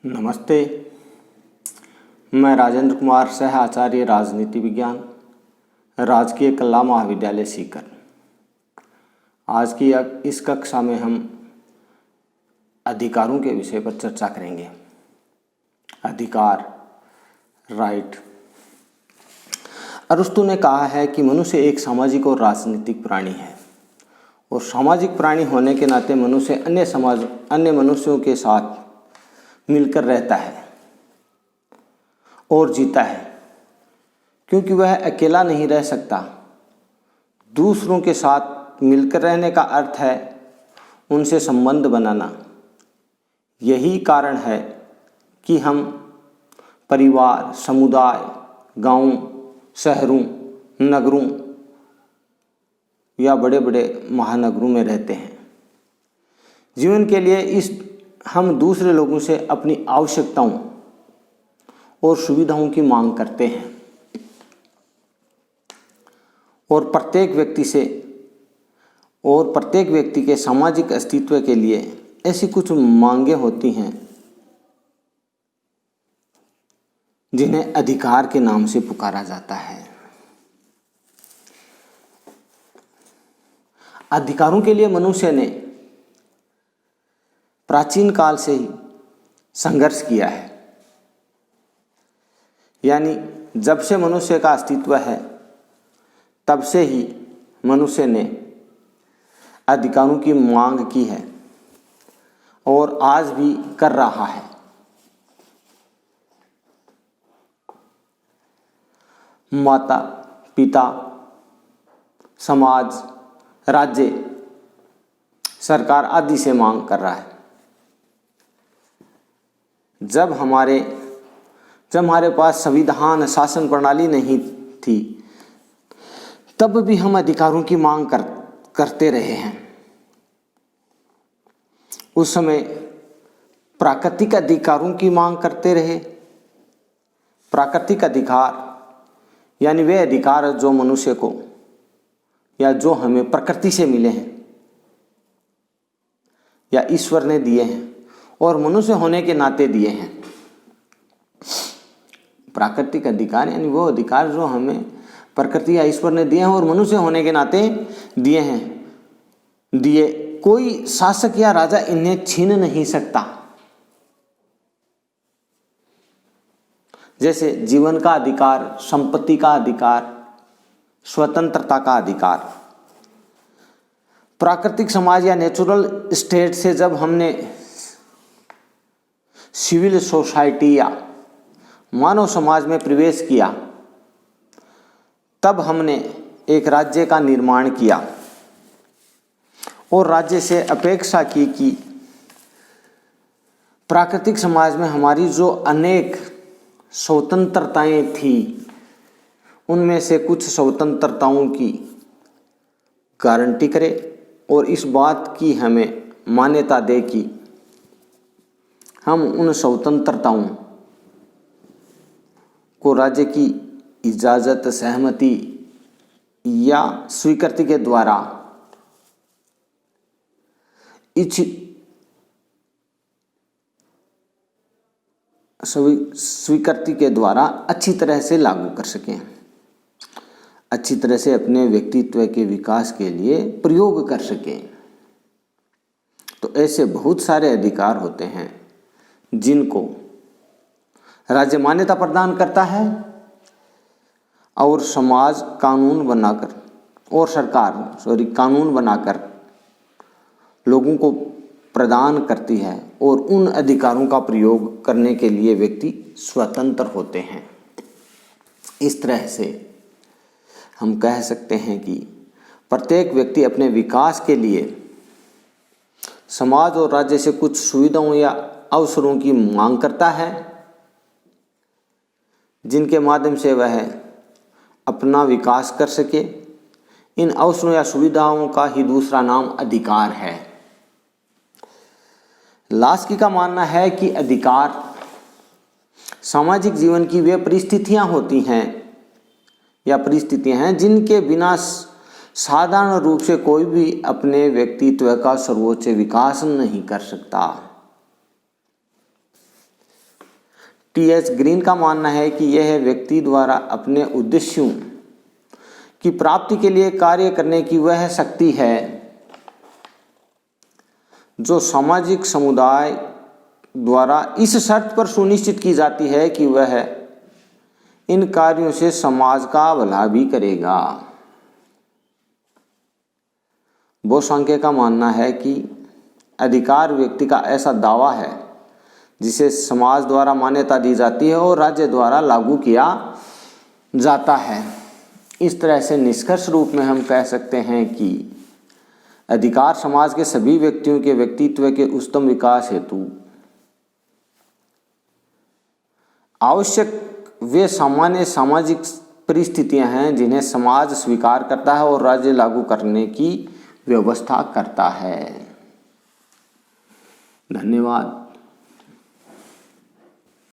नमस्ते। मैं राजेंद्र कुमार, सह आचार्य राजनीति विज्ञान, राजकीय कला महाविद्यालय सीकर। आज की इस कक्षा में हम अधिकारों के विषय पर चर्चा करेंगे। अधिकार, राइट। अरस्तु ने कहा है कि मनुष्य एक सामाजिक और राजनीतिक प्राणी है और सामाजिक प्राणी होने के नाते मनुष्य अन्य मनुष्यों के साथ मिलकर रहता है और जीता है, क्योंकि वह अकेला नहीं रह सकता। दूसरों के साथ मिलकर रहने का अर्थ है उनसे संबंध बनाना। यही कारण है कि हम परिवार, समुदाय, गांव, शहरों, नगरों या बड़े बड़े महानगरों में रहते हैं। जीवन के लिए हम दूसरे लोगों से अपनी आवश्यकताओं और सुविधाओं की मांग करते हैं और प्रत्येक व्यक्ति के सामाजिक अस्तित्व के लिए ऐसी कुछ मांगें होती हैं जिन्हें अधिकार के नाम से पुकारा जाता है। अधिकारों के लिए मनुष्य ने प्राचीन काल से ही संघर्ष किया है। यानी जब से मनुष्य का अस्तित्व है तब से ही मनुष्य ने अधिकारों की मांग की है और आज भी कर रहा है। माता पिता, समाज, राज्य, सरकार आदि से मांग कर रहा है। जब हमारे पास संविधान, शासन प्रणाली नहीं थी, तब भी हम अधिकारों की मांग करते रहे हैं। उस समय प्राकृतिक अधिकारों की मांग करते रहे। प्राकृतिक अधिकार यानी वे अधिकार जो मनुष्य को या जो हमें प्रकृति से मिले हैं या ईश्वर ने दिए हैं और मनुष्य होने के नाते दिए हैं। प्राकृतिक अधिकार यानी वो अधिकार जो हमें प्रकृति या ईश्वर ने दिए हैं और मनुष्य होने के नाते दिए हैं। कोई शासक या राजा इन्हें छीन नहीं सकता। जैसे जीवन का अधिकार, संपत्ति का अधिकार, स्वतंत्रता का अधिकार। प्राकृतिक समाज या नेचुरल स्टेट से जब हमने सिविल सोसाइटी या मानव समाज में प्रवेश किया, तब हमने एक राज्य का निर्माण किया और राज्य से अपेक्षा की कि प्राकृतिक समाज में हमारी जो अनेक स्वतंत्रताएं थी, उनमें से कुछ स्वतंत्रताओं की गारंटी करे और इस बात की हमें मान्यता दे कि हम उन स्वतंत्रताओं को राज्य की इजाज़त, सहमति या स्वीकृति के द्वारा अच्छी तरह से लागू कर सकें, अच्छी तरह से अपने व्यक्तित्व के विकास के लिए प्रयोग कर सकें। तो ऐसे बहुत सारे अधिकार होते हैं जिनको राज्य मान्यता प्रदान करता है और समाज कानून बनाकर लोगों को प्रदान करती है और उन अधिकारों का प्रयोग करने के लिए व्यक्ति स्वतंत्र होते हैं। इस तरह से हम कह सकते हैं कि प्रत्येक व्यक्ति अपने विकास के लिए समाज और राज्य से कुछ सुविधाओं या अवसरों की मांग करता है, जिनके माध्यम से वह अपना विकास कर सके। इन अवसरों या सुविधाओं का ही दूसरा नाम अधिकार है। लास्की का मानना है कि अधिकार सामाजिक जीवन की वे परिस्थितियां हैं जिनके बिना साधारण रूप से कोई भी अपने व्यक्तित्व का सर्वोच्च विकास नहीं कर सकता। टी.एच. ग्रीन का मानना है कि यह व्यक्ति द्वारा अपने उद्देश्यों की प्राप्ति के लिए कार्य करने की वह शक्ति है जो सामाजिक समुदाय द्वारा इस शर्त पर सुनिश्चित की जाती है कि वह इन कार्यों से समाज का भला भी करेगा। बोसांके का मानना है कि अधिकार व्यक्ति का ऐसा दावा है जिसे समाज द्वारा मान्यता दी जाती है और राज्य द्वारा लागू किया जाता है। इस तरह से निष्कर्ष रूप में हम कह सकते हैं कि अधिकार समाज के सभी व्यक्तियों के व्यक्तित्व के उत्तम विकास हेतु आवश्यक वे सामान्य सामाजिक परिस्थितियां हैं जिन्हें समाज स्वीकार करता है और राज्य लागू करने की व्यवस्था करता है। धन्यवाद।